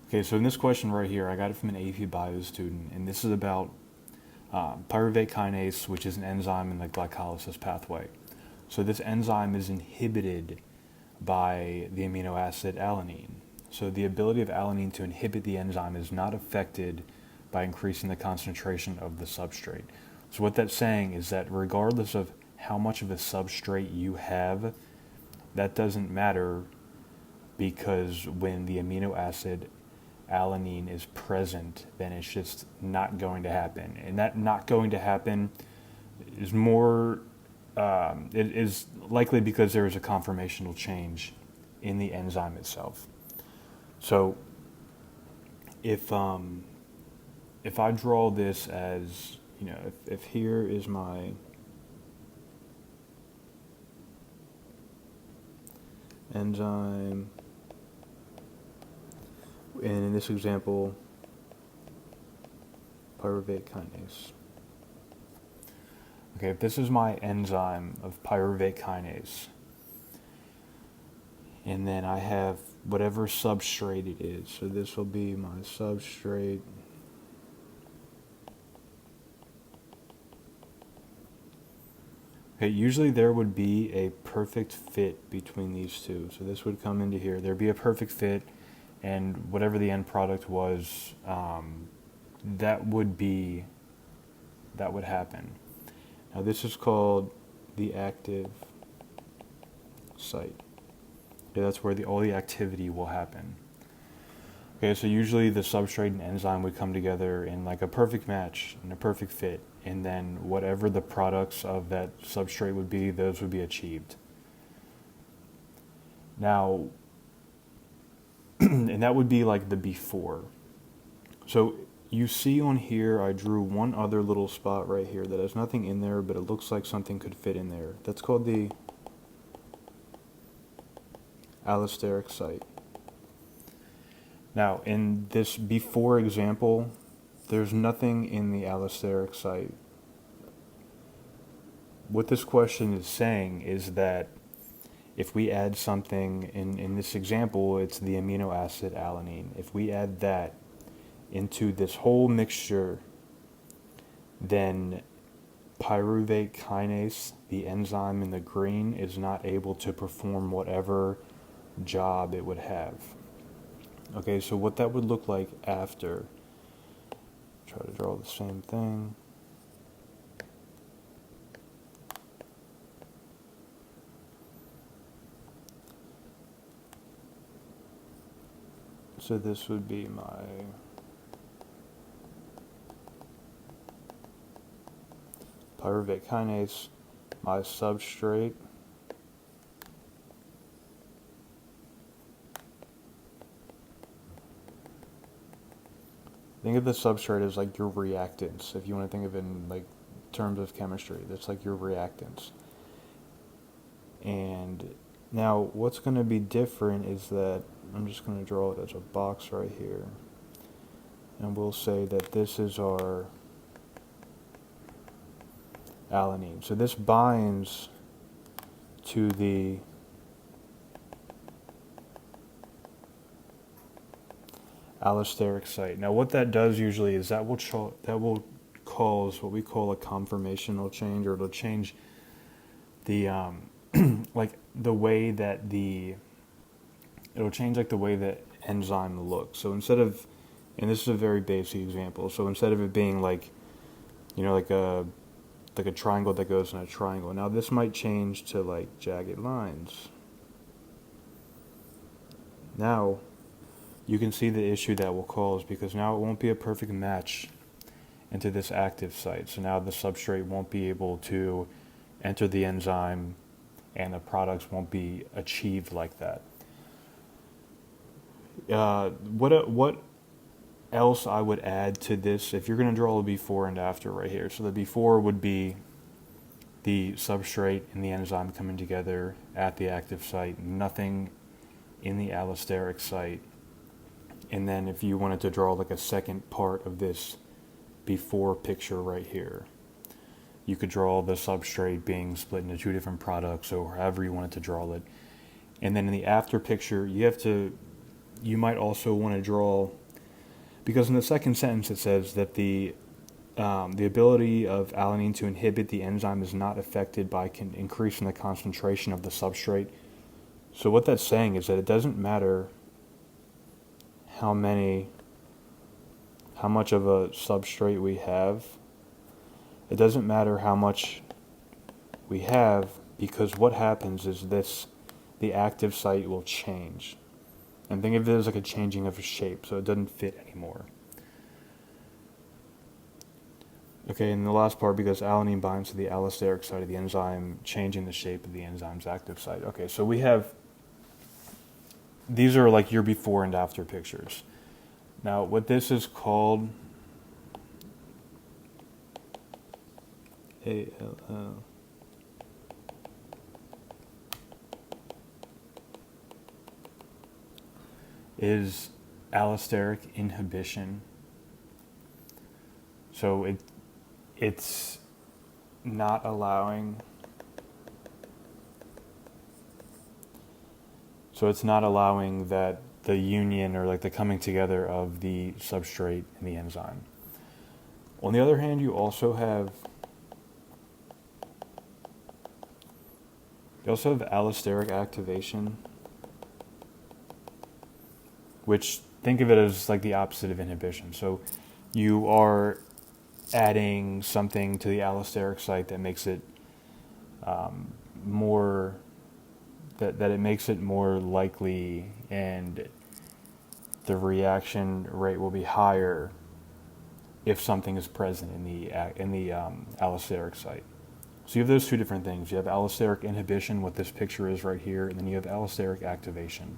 Okay, so in this question right here, I got it from an AP Bio student, and this is about pyruvate kinase, which is an enzyme in the glycolysis pathway. So this enzyme is inhibited by the amino acid alanine. So the ability of alanine to inhibit the enzyme is not affected by increasing the concentration of the substrate. So what that's saying is that regardless of how much of a substrate you have, that doesn't matter, because when the amino acid alanine is present, then it's just not going to happen. And that not going to happen is more, it is likely because there is a conformational change in the enzyme itself. So if I draw this as, if here is my enzyme, and in this example, pyruvate kinase. Okay, if this is my enzyme of pyruvate kinase, and then I have whatever substrate it is, so this will be my substrate. Okay, usually there would be a perfect fit between these two. So this would come into here. There'd be a perfect fit, and whatever the end product was, that would happen. Now this is called the active site. Okay, that's where all the activity will happen. Okay, so usually the substrate and enzyme would come together in like a perfect match and a perfect fit, and then whatever the products of that substrate would be, those would be achieved. Now, and that would be like the before. So you see on here, I drew one other little spot right here that has nothing in there, but it looks like something could fit in there. That's called the allosteric site. Now, in this before example, there's nothing in the allosteric site. What this question is saying is that if we add something, in this example, it's the amino acid alanine. If we add that into this whole mixture, then pyruvate kinase, the enzyme in the green, is not able to perform whatever job it would have. Okay, so what that would look like after, try to draw the same thing. So this would be my pyruvate kinase, my substrate, think of the substrate as like your reactants, if you want to think of it in like terms of chemistry. That's like your reactants. And now what's going to be different is that I'm just going to draw it as a box right here. And we'll say that this is our alanine. So this binds to the allosteric site. Now what that does usually is that will cause what we call a conformational change, or it'll change the like the way that it'll change like the way that enzyme looks. So instead of, and this is a very basic example, so instead of it being like, like a triangle that goes in a triangle, now this might change to like jagged lines. Now you can see the issue that will cause, because now it won't be a perfect match into this active site. So now the substrate won't be able to enter the enzyme, and the products won't be achieved like that. What else I would add to this, if you're going to draw a before and after right here. So the before would be the substrate and the enzyme coming together at the active site, nothing in the allosteric site. And then if you wanted to draw like a second part of this before picture right here, you could draw the substrate being split into two different products, or however you wanted to draw it. And then in the after picture, you might also want to draw Because in the second sentence it says that the ability of alanine to inhibit the enzyme is not affected by increasing the concentration of the substrate. So what that's saying is that it doesn't matter how much of a substrate we have. It doesn't matter how much we have, because what happens is the active site will change. And think of it as like a changing of a shape, so it doesn't fit anymore. Okay, and the last part, because alanine binds to the allosteric site of the enzyme, changing the shape of the enzyme's active site. Okay, so these are like your before and after pictures. Now, what this is called, ALL, is allosteric inhibition. So it's not allowing that the union, or like the coming together of the substrate and the enzyme. On the other hand, you also have allosteric activation, which, think of it as like the opposite of inhibition. So you are adding something to the allosteric site that makes it more likely, and the reaction rate will be higher if something is present in the allosteric site. So you have those two different things. You have allosteric inhibition, what this picture is right here, and then you have allosteric activation.